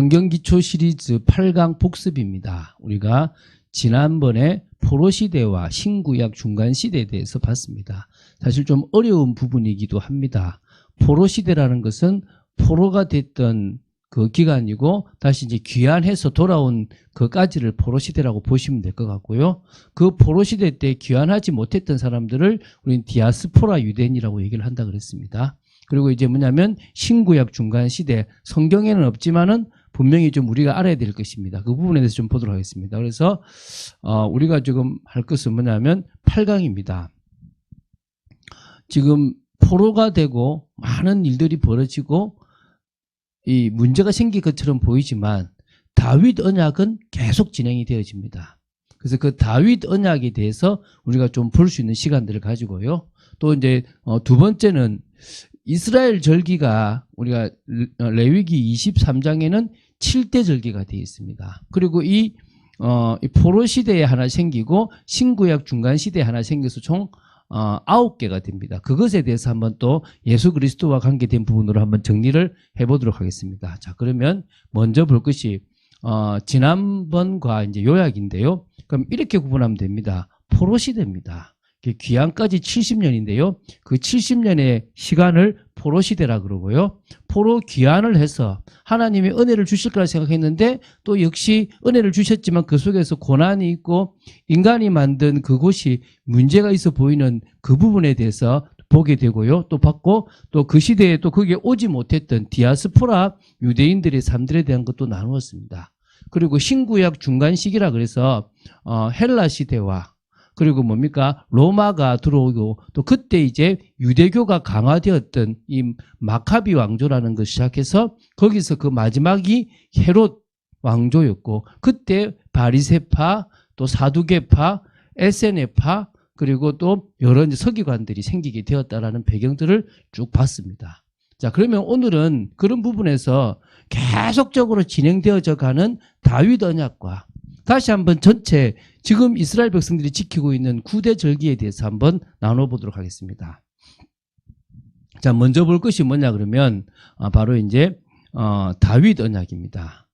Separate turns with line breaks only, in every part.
성경기초 시리즈 8강 복습입니다. 우리가 지난번에 포로시대와 신구약 중간시대에 대해서 봤습니다. 사실 좀 어려운 부분이기도 합니다. 포로시대라는 것은 포로가 됐던 그 기간이고 다시 이제 귀환해서 돌아온 그까지를 포로시대라고 보시면 될 것 같고요. 그 포로시대 때 귀환하지 못했던 사람들을 우리는 디아스포라 유대인이라고 얘기를 한다 그랬습니다. 그리고 이제 뭐냐면 신구약 중간시대, 성경에는 없지만은 분명히 좀 우리가 알아야 될 것입니다. 그 부분에 대해서 좀 보도록 하겠습니다. 그래서 우리가 지금 할 것은 뭐냐면 8강입니다. 지금 포로가 되고 많은 일들이 벌어지고 이 문제가 생길 것처럼 보이지만 다윗 언약은 계속 진행이 되어집니다. 그래서 그 다윗 언약에 대해서 우리가 좀 볼 수 있는 시간들을 가지고요. 또 이제 두 번째는 이스라엘 절기가 우리가 레위기 23장에는 7대 절기가 되어 있습니다. 그리고 이 포로 시대에 하나 생기고 신구약 중간 시대에 하나 생겨서 총 9개가 됩니다. 그것에 대해서 한번 또 예수 그리스도와 관계된 부분으로 한번 정리를 해보도록 하겠습니다. 자, 그러면 먼저 볼 것이 지난번과 이제 요약인데요. 그럼 이렇게 구분하면 됩니다. 포로 시대입니다. 귀환까지 70년인데요. 그 70년의 시간을 포로 시대라 그러고요. 포로 귀환을 해서 하나님이 은혜를 주실 거라 생각했는데 또 역시 은혜를 주셨지만 그 속에서 고난이 있고 인간이 만든 그곳이 문제가 있어 보이는 그 부분에 대해서 보게 되고요. 또 받고 또 그 시대에 또 거기에 오지 못했던 디아스포라 유대인들의 삶들에 대한 것도 나누었습니다. 그리고 신구약 중간 시기라 그래서 헬라 시대와 그리고 뭡니까? 로마가 들어오고 또 그때 이제 유대교가 강화되었던 이 마카비 왕조라는 것을 시작해서 거기서 그 마지막이 헤롯 왕조였고 그때 바리새파 또 사두개파 에세네파 그리고 또 여러 이제 서기관들이 생기게 되었다라는 배경들을 쭉 봤습니다. 자, 그러면 오늘은 그런 부분에서 계속적으로 진행되어져 가는 다윗 언약과 다시 한번 전체 지금 이스라엘 백성들이 지키고 있는 9대 절기에 대해서 한번 나눠보도록 하겠습니다. 자, 먼저 볼 것이 뭐냐 그러면 바로 이제 다윗 언약입니다.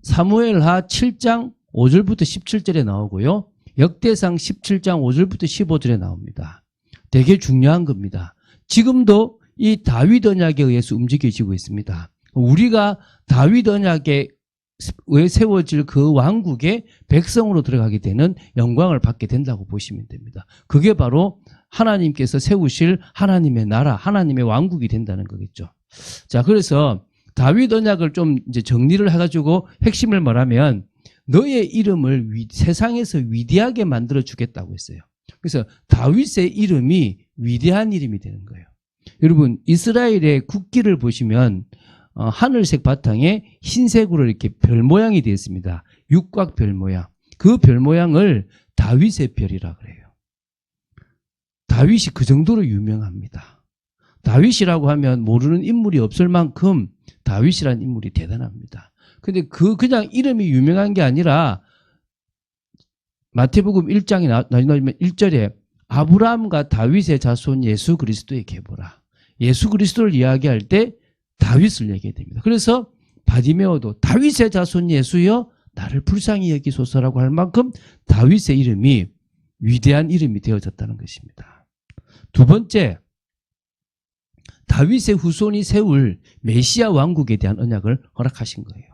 사무엘하 7장 5절부터 17절에 나오고요. 역대상 17장 5절부터 15절에 나옵니다. 되게 중요한 겁니다. 지금도 이 다윗 언약에 의해서 움직여지고 있습니다. 우리가 다윗 언약에 왜 세워질 그 왕국의 백성으로 들어가게 되는 영광을 받게 된다고 보시면 됩니다. 그게 바로 하나님께서 세우실 하나님의 나라, 하나님의 왕국이 된다는 거겠죠. 자, 그래서 다윗 언약을 좀 이제 정리를 해가지고 핵심을 말하면 너의 이름을 세상에서 위대하게 만들어 주겠다고 했어요. 그래서 다윗의 이름이 위대한 이름이 되는 거예요. 여러분, 이스라엘의 국기를 보시면 하늘색 바탕에 흰색으로 이렇게 별 모양이 되어 있습니다. 육각 별 모양. 그 별 모양을 다윗의 별이라 그래요. 다윗이 그 정도로 유명합니다. 다윗이라고 하면 모르는 인물이 없을 만큼 다윗이라는 인물이 대단합니다. 근데 그냥 이름이 유명한 게 아니라 마태복음 1장에 나오면 1절에 아브라함과 다윗의 자손 예수 그리스도의 계보라. 예수 그리스도를 이야기할 때 다윗을 얘기해야 됩니다. 그래서 바디메오도 다윗의 자손 예수여 나를 불쌍히 여기소서라고 할 만큼 다윗의 이름이 위대한 이름이 되어졌다는 것입니다. 두 번째, 다윗의 후손이 세울 메시아 왕국에 대한 언약을 허락하신 거예요.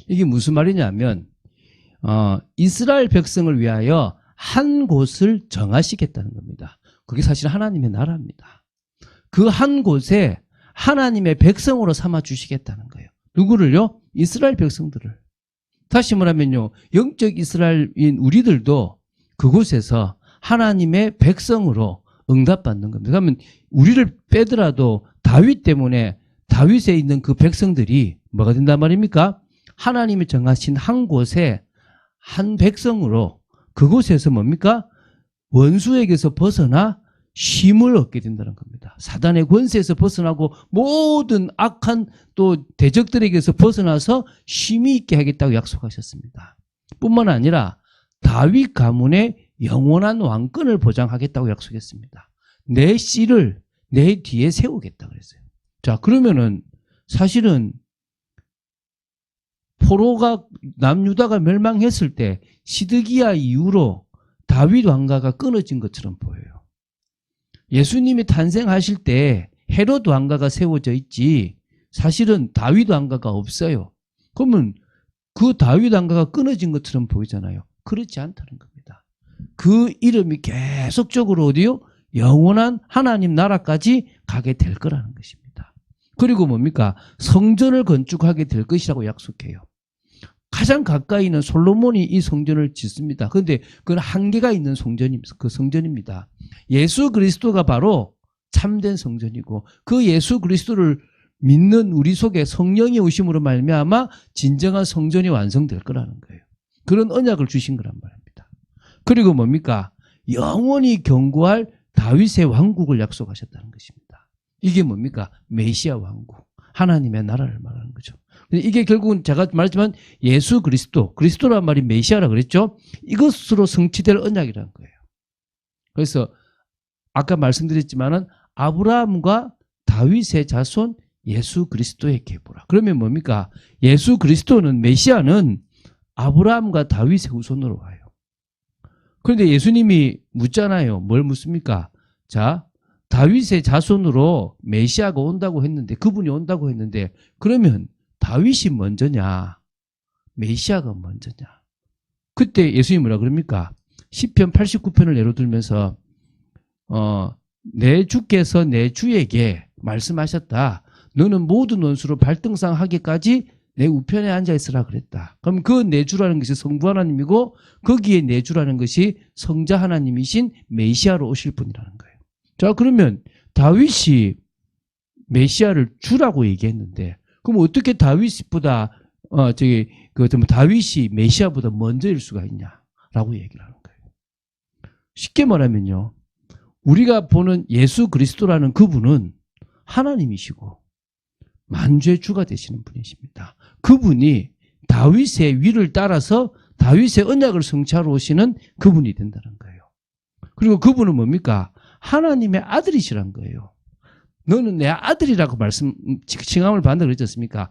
이게 무슨 말이냐면 이스라엘 백성을 위하여 한 곳을 정하시겠다는 겁니다. 그게 사실 하나님의 나라입니다. 그 한 곳에 하나님의 백성으로 삼아 주시겠다는 거예요. 누구를요? 이스라엘 백성들을. 다시 말하면요, 영적 이스라엘인 우리들도 그곳에서 하나님의 백성으로 응답받는 겁니다. 그러면 우리를 빼더라도 다윗 때문에 다윗에 있는 그 백성들이 뭐가 된단 말입니까? 하나님이 정하신 한 곳에 한 백성으로 그곳에서 뭡니까? 원수에게서 벗어나 쉼을 얻게 된다는 겁니다. 사단의 권세에서 벗어나고 모든 악한 또 대적들에게서 벗어나서 쉼이 있게 하겠다고 약속하셨습니다. 뿐만 아니라 다윗 가문의 영원한 왕권을 보장하겠다고 약속했습니다. 내 씨를 내 뒤에 세우겠다 그랬어요. 자, 그러면은 사실은 포로가 남유다가 멸망했을 때 시드기야 이후로 다윗 왕가가 끊어진 것처럼 보여요. 예수님이 탄생하실 때 헤롯 왕가가 세워져 있지 사실은 다윗 왕가가 없어요. 그러면 그 다윗 왕가가 끊어진 것처럼 보이잖아요. 그렇지 않다는 겁니다. 그 이름이 계속적으로 어디요? 영원한 하나님 나라까지 가게 될 거라는 것입니다. 그리고 뭡니까? 성전을 건축하게 될 것이라고 약속해요. 가장 가까이 있는 솔로몬이 이 성전을 짓습니다. 그런데 그건 한계가 있는 성전입니다. 예수 그리스도가 바로 참된 성전이고 그 예수 그리스도를 믿는 우리 속에 성령이 오심으로 말미암아 진정한 성전이 완성될 거라는 거예요. 그런 언약을 주신 거란 말입니다. 그리고 뭡니까? 영원히 견고할 다윗의 왕국을 약속하셨다는 것입니다. 이게 뭡니까? 메시아 왕국, 하나님의 나라를 말하는 거죠. 이게 결국은 제가 말했지만 예수 그리스도란 말이 메시아라 그랬죠. 이것으로 성취될 언약이라는 거예요. 그래서 아까 말씀드렸지만은 아브라함과 다윗의 자손 예수 그리스도의 계보라. 그러면 뭡니까? 예수 그리스도는 메시아는 아브라함과 다윗의 후손으로 와요. 그런데 예수님이 묻잖아요. 뭘 묻습니까? 자, 다윗의 자손으로 메시아가 온다고 했는데, 그분이 온다고 했는데, 그러면 다윗이 먼저냐? 메시아가 먼저냐? 그때 예수님이 뭐라 그럽니까? 시편 89편을 예로 들면서 내 주께서 내 주에게 말씀하셨다. 너는 모든 원수로 발등상하기까지 내 우편에 앉아있으라 그랬다. 그럼 그 내 주라는 것이 성부 하나님이고 거기에 내 주라는 것이 성자 하나님이신 메시아로 오실 분이라는 거예요. 자, 그러면 다윗이 메시아를 주라고 얘기했는데 그럼 어떻게 다윗보다 다윗이 메시아보다 먼저일 수가 있냐라고 얘기를 하는 거예요. 쉽게 말하면요. 우리가 보는 예수 그리스도라는 그분은 하나님이시고 만주의 주가 되시는 분이십니다. 그분이 다윗의 위를 따라서 다윗의 언약을 성취하러 오시는 그분이 된다는 거예요. 그리고 그분은 뭡니까? 하나님의 아들이시란 거예요. 너는 내 아들이라고 칭함을 받는다 그랬지 않습니까?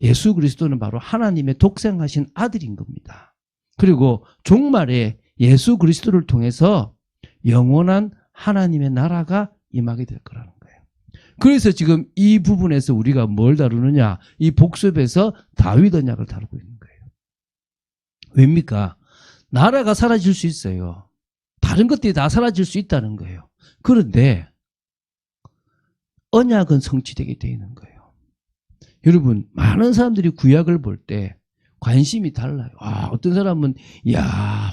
예수 그리스도는 바로 하나님의 독생하신 아들인 겁니다. 그리고 종말에 예수 그리스도를 통해서 영원한 하나님의 나라가 임하게 될 거라는 거예요. 그래서 지금 이 부분에서 우리가 뭘 다루느냐? 이 복습에서 다윗 언약을 다루고 있는 거예요. 왜입니까? 나라가 사라질 수 있어요. 다른 것들이 다 사라질 수 있다는 거예요. 그런데 언약은 성취되게 되어 있는 거예요. 여러분, 많은 사람들이 구약을 볼 때 관심이 달라요. 어떤 사람은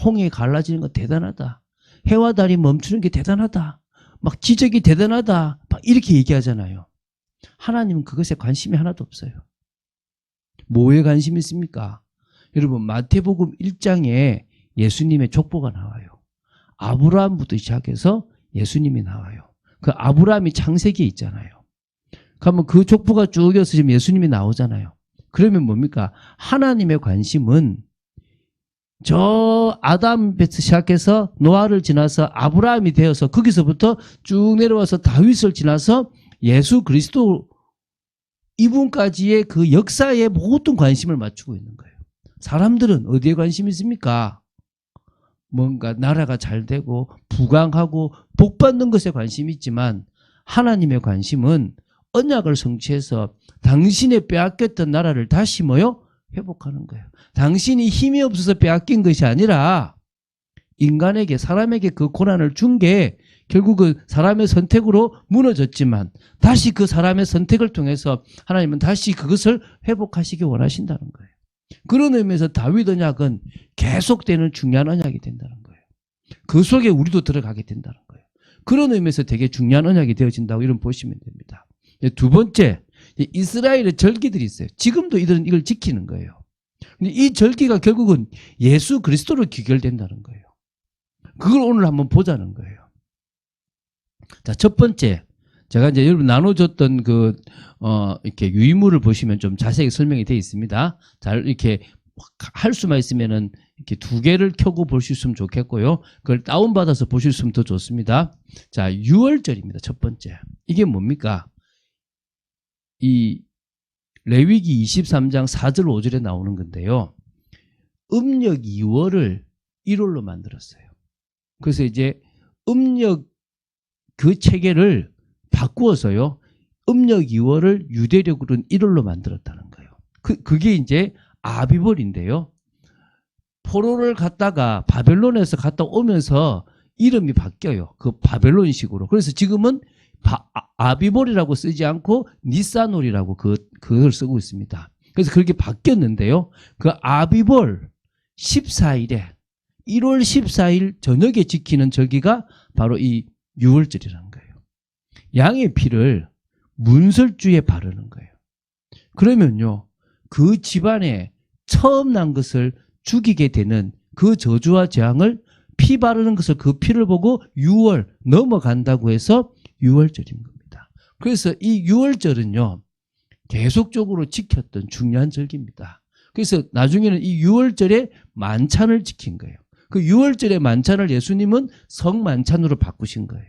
홍해 갈라지는 거 대단하다. 해와 달이 멈추는 게 대단하다. 막 기적이 대단하다. 막 이렇게 얘기하잖아요. 하나님은 그것에 관심이 하나도 없어요. 뭐에 관심이 있습니까? 여러분, 마태복음 1장에 예수님의 족보가 나와요. 아브라함부터 시작해서 예수님이 나와요. 그 아브라함이 창세기에 있잖아요. 그러면 그 족보가 쭉 이어서 지금 예수님이 나오잖아요. 그러면 뭡니까? 하나님의 관심은 저 아담부터 시작해서 노아를 지나서 아브라함이 되어서 거기서부터 쭉 내려와서 다윗을 지나서 예수 그리스도 이분까지의 그 역사에 모든 관심을 맞추고 있는 거예요. 사람들은 어디에 관심이 있습니까? 뭔가 나라가 잘 되고 부강하고 복받는 것에 관심이 있지만 하나님의 관심은 언약을 성취해서 당신의 빼앗겼던 나라를 다시 회복하는 거예요. 당신이 힘이 없어서 빼앗긴 것이 아니라 인간에게 사람에게 그 고난을 준 게 결국은 사람의 선택으로 무너졌지만 다시 그 사람의 선택을 통해서 하나님은 다시 그것을 회복하시기 원하신다는 거예요. 그런 의미에서 다윗 언약은 계속되는 중요한 언약이 된다는 거예요. 그 속에 우리도 들어가게 된다는 거예요. 그런 의미에서 되게 중요한 언약이 되어진다고 이런 보시면 됩니다. 두 번째, 이스라엘의 절기들이 있어요. 지금도 이들은 이걸 지키는 거예요. 근데 이 절기가 결국은 예수 그리스도로 귀결된다는 거예요. 그걸 오늘 한번 보자는 거예요. 자, 첫 번째, 제가 이제 여러분 나눠줬던 이렇게 유의물을 보시면 좀 자세히 설명이 되어 있습니다. 잘 이렇게 할 수만 있으면은 이렇게 두 개를 켜고 볼 수 있으면 좋겠고요. 그걸 다운받아서 보실 수 있으면 더 좋습니다. 자, 유월절입니다. 첫 번째. 이게 뭡니까? 이 레위기 23장 4절 5절에 나오는 건데요. 음력 2월을 1월로 만들었어요. 그래서 이제 음력 그 체계를 바꾸어서요. 음력 2월을 유대력으로는 1월로 만들었다는 거예요. 그게 이제 아비벌인데요. 포로를 갔다가 바벨론에서 갔다 오면서 이름이 바뀌어요. 그 바벨론식으로. 그래서 지금은 아비벌이라고 쓰지 않고 니산월이라고 그걸 쓰고 있습니다. 그래서 그렇게 바뀌었는데요. 그 아비벌 14일에 1월 14일 저녁에 지키는 절기가 바로 이 유월절이라는 거예요. 양의 피를 문설주에 바르는 거예요. 그러면요. 그 집안에 처음 난 것을 죽이게 되는 그 저주와 재앙을 피 바르는 것을 그 피를 보고 6월 넘어간다고 해서 6월절인 겁니다. 그래서 이 6월절은요. 계속적으로 지켰던 중요한 절기입니다. 그래서 나중에는 이 6월절에 만찬을 지킨 거예요. 그 6월절의 만찬을 예수님은 성만찬으로 바꾸신 거예요.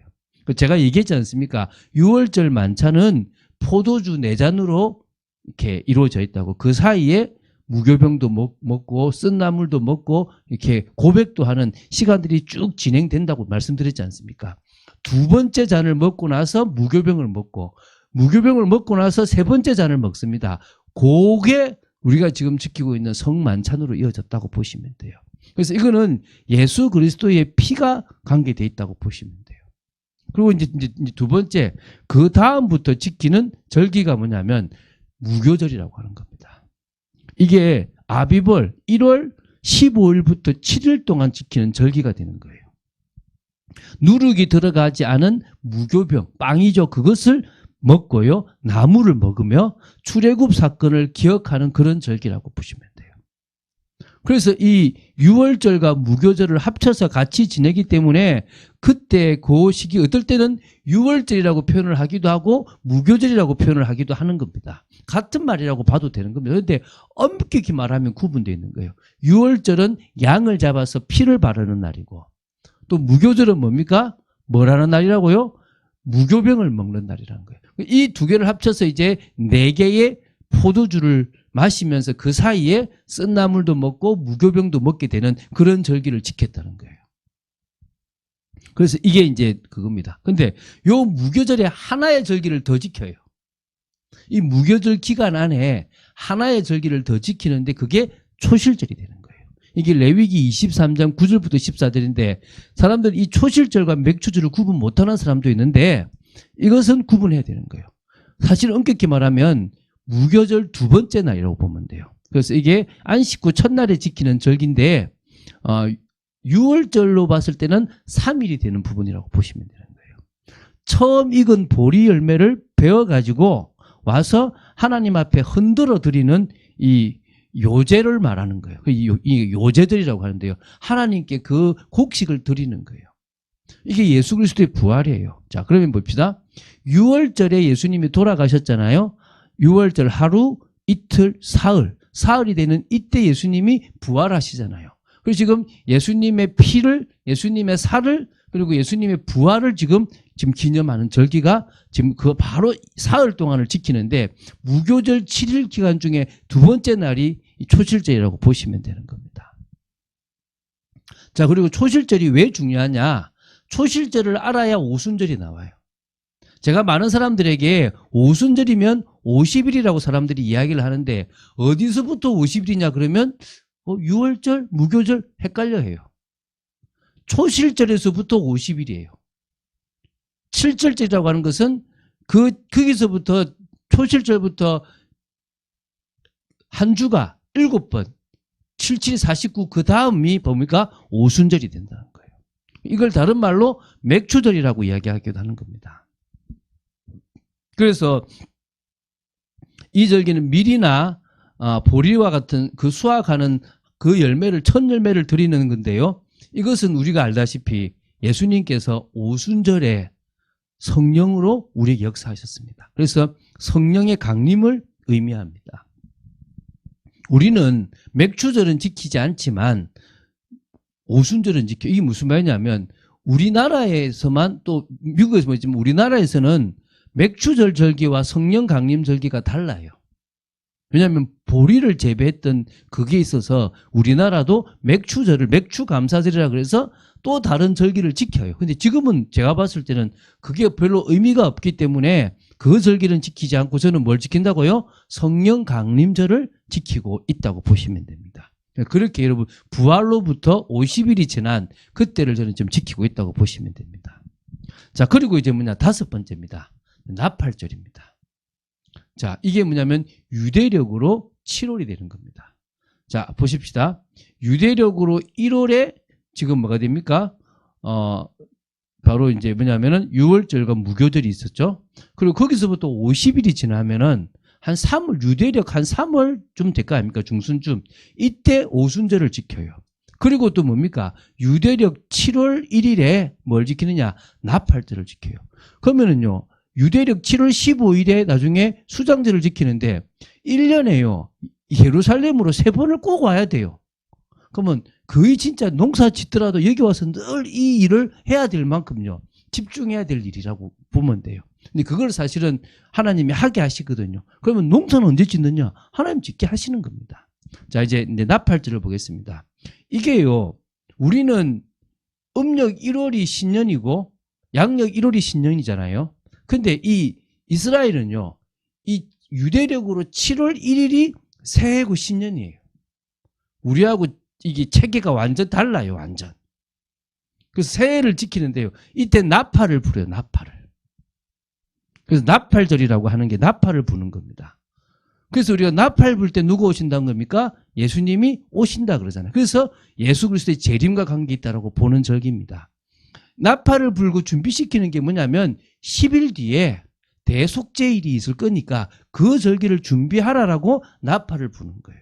제가 얘기했지 않습니까? 6월절 만찬은 포도주 4잔으로 이렇게 이루어져 있다고. 그 사이에 무교병도 먹고 쓴나물도 먹고 이렇게 고백도 하는 시간들이 쭉 진행된다고 말씀드렸지 않습니까? 두 번째 잔을 먹고 나서 무교병을 먹고 나서 세 번째 잔을 먹습니다. 그게 우리가 지금 지키고 있는 성만찬으로 이어졌다고 보시면 돼요. 그래서 이거는 예수 그리스도의 피가 관계되어 있다고 보시면 돼요. 그리고 이제 두 번째, 그 다음부터 지키는 절기가 뭐냐면 무교절이라고 하는 겁니다. 이게 아비벌 1월 15일부터 7일 동안 지키는 절기가 되는 거예요. 누룩이 들어가지 않은 무교병, 빵이죠. 그것을 먹고요. 나무를 먹으며 출애굽 사건을 기억하는 그런 절기라고 보시면 돼요. 그래서 이 6월절과 무교절을 합쳐서 같이 지내기 때문에 그때 그 시기 어떨 때는 6월절이라고 표현을 하기도 하고 무교절이라고 표현을 하기도 하는 겁니다. 같은 말이라고 봐도 되는 겁니다. 그런데 엄격히 말하면 구분되어 있는 거예요. 6월절은 양을 잡아서 피를 바르는 날이고 또 무교절은 뭡니까? 뭐라는 날이라고요? 무교병을 먹는 날이라는 거예요. 이 두 개를 합쳐서 이제 4개의 포도주를 마시면서 그 사이에 쓴나물도 먹고 무교병도 먹게 되는 그런 절기를 지켰다는 거예요. 그래서 이게 이제 그겁니다. 근데 요 무교절에 하나의 절기를 더 지켜요. 이 무교절 기간 안에 하나의 절기를 더 지키는데 그게 초실절이 되는 거예요. 이게 레위기 23장 9절부터 14절인데 사람들 이 초실절과 맥추절을 구분 못하는 사람도 있는데 이것은 구분해야 되는 거예요. 사실 엄격히 말하면 무교절 두 번째 날이라고 보면 돼요. 그래서 이게 안식구 첫날에 지키는 절기인데 6월절로 봤을 때는 3일이 되는 부분이라고 보시면 되는 거예요. 처음 익은 보리 열매를 베어가지고 와서 하나님 앞에 흔들어 드리는 이 요제를 말하는 거예요. 이 요제들이라고 하는데요. 하나님께 그 곡식을 드리는 거예요. 이게 예수 그리스도의 부활이에요. 자, 그러면 봅시다. 6월절에 예수님이 돌아가셨잖아요. 6월절 하루, 이틀, 사흘. 사흘이 되는 이때 예수님이 부활하시잖아요. 그래서 지금 예수님의 피를, 예수님의 살을, 그리고 예수님의 부활을 지금 기념하는 절기가 지금 그 바로 사흘 동안을 지키는데 무교절 7일 기간 중에 두 번째 날이 초실절이라고 보시면 되는 겁니다. 자, 그리고 초실절이 왜 중요하냐? 초실절을 알아야 오순절이 나와요. 제가 많은 사람들에게 오순절이면 50일이라고 사람들이 이야기를 하는데 어디서부터 50일이냐 그러면 6월절, 무교절 헷갈려해요. 초실절에서부터 50일이에요. 7절절이라고 하는 것은 거기서부터 초실절부터 한 주가 7번 77, 49 그 다음이 뭡니까? 오순절이 된다는 거예요. 이걸 다른 말로 맥추절이라고 이야기하기도 하는 겁니다. 그래서 이 절기는 밀이나 보리와 같은 그 수확하는 그 열매를 첫 열매를 드리는 건데요. 이것은 우리가 알다시피 예수님께서 오순절에 성령으로 우리에게 역사하셨습니다. 그래서 성령의 강림을 의미합니다. 우리는 맥추절은 지키지 않지만 오순절은 지켜. 이게 무슨 말이냐면 우리나라에서만 또 미국에서 뭐지만 우리나라에서는 맥추절 절기와 성령 강림 절기가 달라요. 왜냐하면 보리를 재배했던 그게 있어서 우리나라도 맥추절을 맥추감사절이라 그래서 또 다른 절기를 지켜요. 근데 지금은 제가 봤을 때는 그게 별로 의미가 없기 때문에 그 절기는 지키지 않고 저는 뭘 지킨다고요? 성령 강림절을 지키고 있다고 보시면 됩니다. 그렇게 여러분 부활로부터 50일이 지난 그때를 저는 좀 지키고 있다고 보시면 됩니다. 자, 그리고 이제 뭐냐, 5번째입니다. 나팔절입니다. 자, 이게 뭐냐면 유대력으로 7월이 되는 겁니다. 자, 보십시다. 유대력으로 1월에 지금 뭐가 됩니까? 바로 이제 뭐냐면은 6월절과 무교절이 있었죠. 그리고 거기서부터 50일이 지나면은 한 3월, 유대력 한 3월쯤 될 거 아닙니까? 중순쯤. 이때 오순절을 지켜요. 그리고 또 뭡니까? 유대력 7월 1일에 뭘 지키느냐? 나팔절을 지켜요. 그러면은요, 유대력 7월 15일에 나중에 수장절을 지키는데 1년에요, 예루살렘으로 3번을 꼭 와야 돼요. 그러면 거의 진짜 농사 짓더라도 여기 와서 늘 이 일을 해야 될 만큼요, 집중해야 될 일이라고 보면 돼요. 근데 그걸 사실은 하나님이 하게 하시거든요. 그러면 농사는 언제 짓느냐? 하나님 짓게 하시는 겁니다. 자, 이제 나팔절을 보겠습니다. 이게요, 우리는 음력 1월이 신년이고 양력 1월이 신년이잖아요. 근데 이 이스라엘은요, 이 유대력으로 7월 1일이 새해고 신년이에요. 우리하고 이게 체계가 완전 달라요, 완전. 그래서 새해를 지키는데요, 이때 나팔을 불어요, 나팔을. 그래서 나팔절이라고 하는 게 나팔을 부는 겁니다. 그래서 우리가 나팔 불 때 누구 오신다는 겁니까? 예수님이 오신다 그러잖아요. 그래서 예수 그리스도의 재림과 관계 있다라고 보는 절기입니다. 나팔을 불고 준비시키는 게 뭐냐면 10일 뒤에 대속죄일이 있을 거니까 그 절기를 준비하라라고 나팔을 부는 거예요.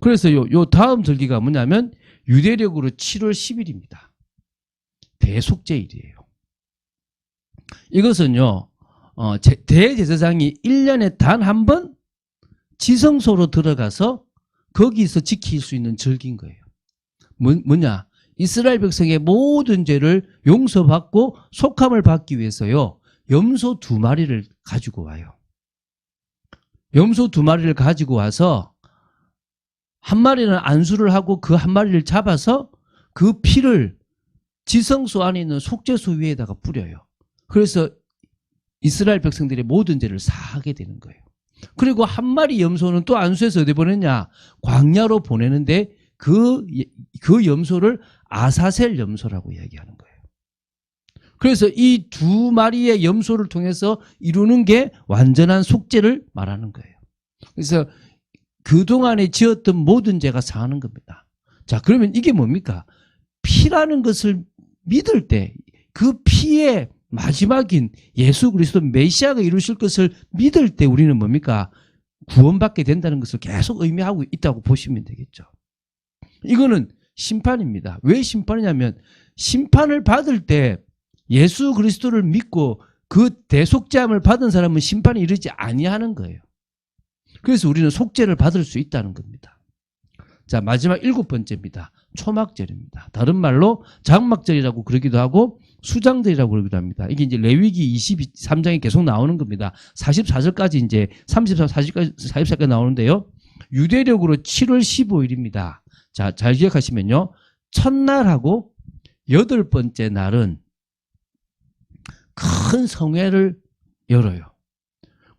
그래서 요 다음 절기가 뭐냐면 유대력으로 7월 10일입니다. 대속죄일이에요. 이것은요, 대제사장이 1년에 단 한 번 지성소로 들어가서 거기서 지킬 수 있는 절기인 거예요. 뭐냐? 이스라엘 백성의 모든 죄를 용서받고 속함을 받기 위해서요, 염소 2마리를 가지고 와요. 염소 2마리를 가지고 와서 한 마리는 안수를 하고 그 한 마리를 잡아서 그 피를 지성소 안에 있는 속죄소 위에다가 뿌려요. 그래서 이스라엘 백성들의 모든 죄를 사하게 되는 거예요. 그리고 한 마리 염소는 또 안수해서 어디 보내냐? 광야로 보내는데 그 염소를 아사셀 염소라고 이야기하는 거예요. 그래서 이 2마리의 염소를 통해서 이루는 게 완전한 속죄를 말하는 거예요. 그래서 그동안에 지었던 모든 죄가 사하는 겁니다. 자, 그러면 이게 뭡니까? 피라는 것을 믿을 때 그 피의 마지막인 예수 그리스도 메시아가 이루실 것을 믿을 때 우리는 뭡니까? 구원받게 된다는 것을 계속 의미하고 있다고 보시면 되겠죠. 이거는 심판입니다. 왜 심판이냐면 심판을 받을 때 예수 그리스도를 믿고 그 대속죄함을 받은 사람은 심판에 이르지 아니하는 거예요. 그래서 우리는 속죄를 받을 수 있다는 겁니다. 자, 마지막 7번째입니다. 초막절입니다. 다른 말로 장막절이라고 그러기도 하고 수장절이라고 그러기도 합니다. 이게 이제 레위기 23장에 계속 나오는 겁니다. 44절까지 이제 44절까지 나오는데요. 유대력으로 7월 15일입니다. 자, 잘 기억하시면요, 첫날하고 8번째 날은 큰 성회를 열어요.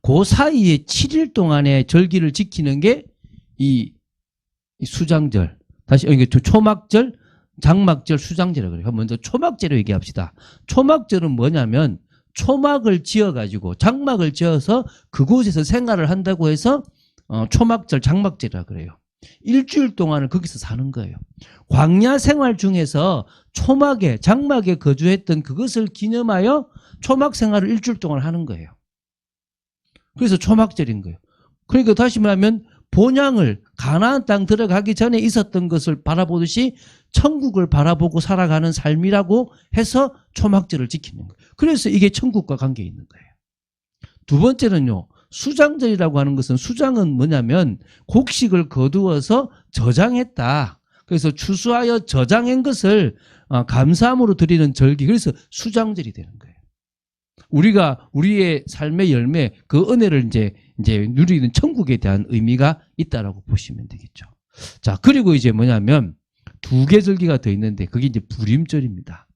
그 사이에 7일 동안의 절기를 지키는 게 이 수장절, 다시 이게 초막절, 장막절, 수장절이라고 그래요. 먼저 초막절을 얘기합시다. 초막절은 뭐냐면 초막을 지어가지고 장막을 지어서 그곳에서 생활을 한다고 해서 초막절, 장막절이라고 그래요. 일주일 동안을 거기서 사는 거예요. 광야 생활 중에서 초막에, 장막에 거주했던 그것을 기념하여 초막 생활을 일주일 동안 하는 거예요. 그래서 초막절인 거예요. 그러니까 다시 말하면 본향을 가나안 땅 들어가기 전에 있었던 것을 바라보듯이 천국을 바라보고 살아가는 삶이라고 해서 초막절을 지키는 거예요. 그래서 이게 천국과 관계 있는 거예요. 두 번째는요, 수장절이라고 하는 것은, 수장은 뭐냐면 곡식을 거두어서 저장했다. 그래서 추수하여 저장한 것을 감사함으로 드리는 절기, 그래서 수장절이 되는 거예요. 우리가 우리의 삶의 열매, 그 은혜를 이제 이제 누리는 천국에 대한 의미가 있다라고 보시면 되겠죠. 자, 그리고 이제 뭐냐면 두 개 절기가 더 있는데 그게 이제 불임절입니다.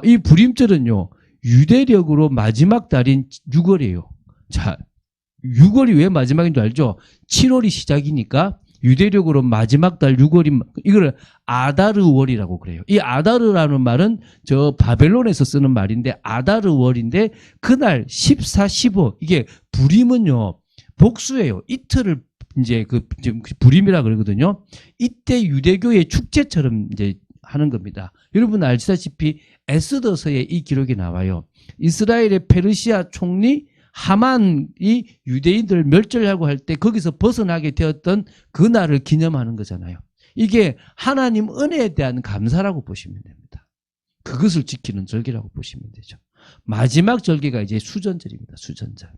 이 불임절은요, 유대력으로 마지막 달인 6월이에요. 자, 6월이 왜 마지막인 줄 알죠? 7월이 시작이니까 유대력으로 마지막 달 6월이, 이걸 아다르월이라고 그래요. 이 아다르라는 말은 저 바벨론에서 쓰는 말인데 아다르월인데 그날 14, 15 이게 불임은요 복수예요. 이틀을 이제 그 불임이라 그러거든요. 이때 유대교의 축제처럼 이제 하는 겁니다. 여러분 아시다시피 에스더서에 이 기록이 나와요. 이스라엘의 페르시아 총리 하만이 유대인들 멸절하고 할 때 거기서 벗어나게 되었던 그 날을 기념하는 거잖아요. 이게 하나님 은혜에 대한 감사라고 보시면 됩니다. 그것을 지키는 절기라고 보시면 되죠. 마지막 절기가 이제 수전절입니다. 수전절.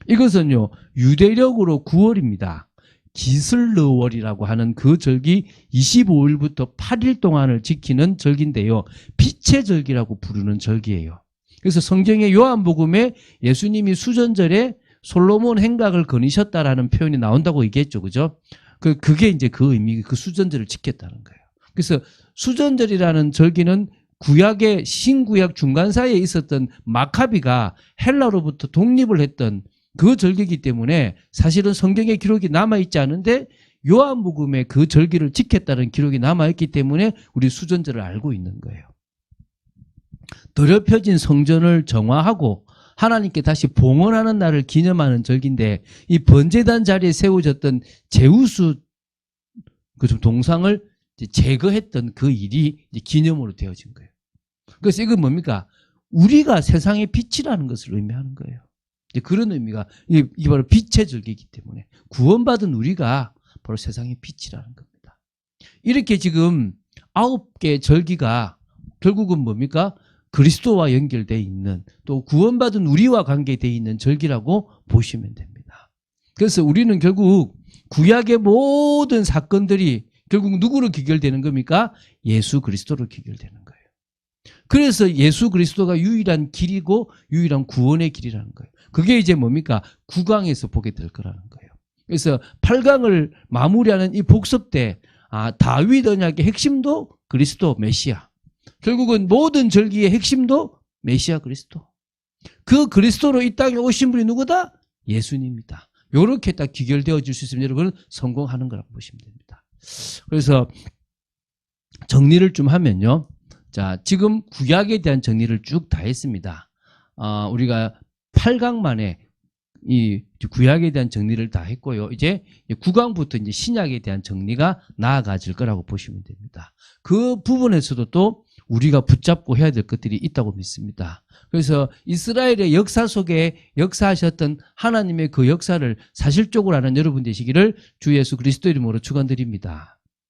이것은요 유대력으로 9월입니다. 기슬르월이라고 하는 그 절기 25일부터 8일 동안을 지키는 절기인데요. 빛의 절기라고 부르는 절기예요. 그래서 성경의 요한복음에 예수님이 수전절에 솔로몬 행각을 거니셨다라는 표현이 나온다고 얘기했죠. 그죠? 그게 이제 그 의미, 그 수전절을 지켰다는 거예요. 그래서 수전절이라는 절기는 구약의 신구약 중간 사이에 있었던 마카비가 헬라로부터 독립을 했던 그 절기이기 때문에 사실은 성경의 기록이 남아있지 않은데 요한복음에 그 절기를 지켰다는 기록이 남아있기 때문에 우리 수전절을 알고 있는 거예요. 더럽혀진 성전을 정화하고 하나님께 다시 봉헌하는 날을 기념하는 절기인데 이 번제단 자리에 세워졌던 제우스 그 동상을 제거했던 그 일이 기념으로 되어진 거예요. 그래서 이건 뭡니까? 우리가 세상의 빛이라는 것을 의미하는 거예요. 그런 의미가 이게 바로 빛의 절기이기 때문에 구원받은 우리가 바로 세상의 빛이라는 겁니다. 이렇게 지금 9개 절기가 결국은 뭡니까? 그리스도와 연결되어 있는 또 구원받은 우리와 관계되어 있는 절기라고 보시면 됩니다. 그래서 우리는 결국 구약의 모든 사건들이 결국 누구로 기결되는 겁니까? 예수 그리스도로 기결되는 거예요. 그래서 예수 그리스도가 유일한 길이고 유일한 구원의 길이라는 거예요. 그게 이제 뭡니까? 9강에서 보게 될 거라는 거예요. 그래서 8강을 마무리하는 이 복습 때 다윗 언약의 핵심도 그리스도 메시아. 결국은 모든 절기의 핵심도 메시아 그리스도. 그 그리스도로 이 땅에 오신 분이 누구다? 예수님이다. 이렇게 딱 기결되어질 수 있으면 여러분은 성공하는 거라고 보시면 됩니다. 그래서 정리를 좀 하면요. 자, 지금 구약에 대한 정리를 쭉 다 했습니다. 우리가 8강 만에 이 구약에 대한 정리를 다 했고요. 이제 9강부터 이제 신약에 대한 정리가 나아가질 거라고 보시면 됩니다. 그 부분에서도 또 우리가 붙잡고 해야 될 것들이 있다고 믿습니다. 그래서 이스라엘의 역사 속에 역사하셨던 하나님의 그 역사를 사실적으로 아는 여러분 되시기를 주 예수 그리스도 이름으로 축원드립니다.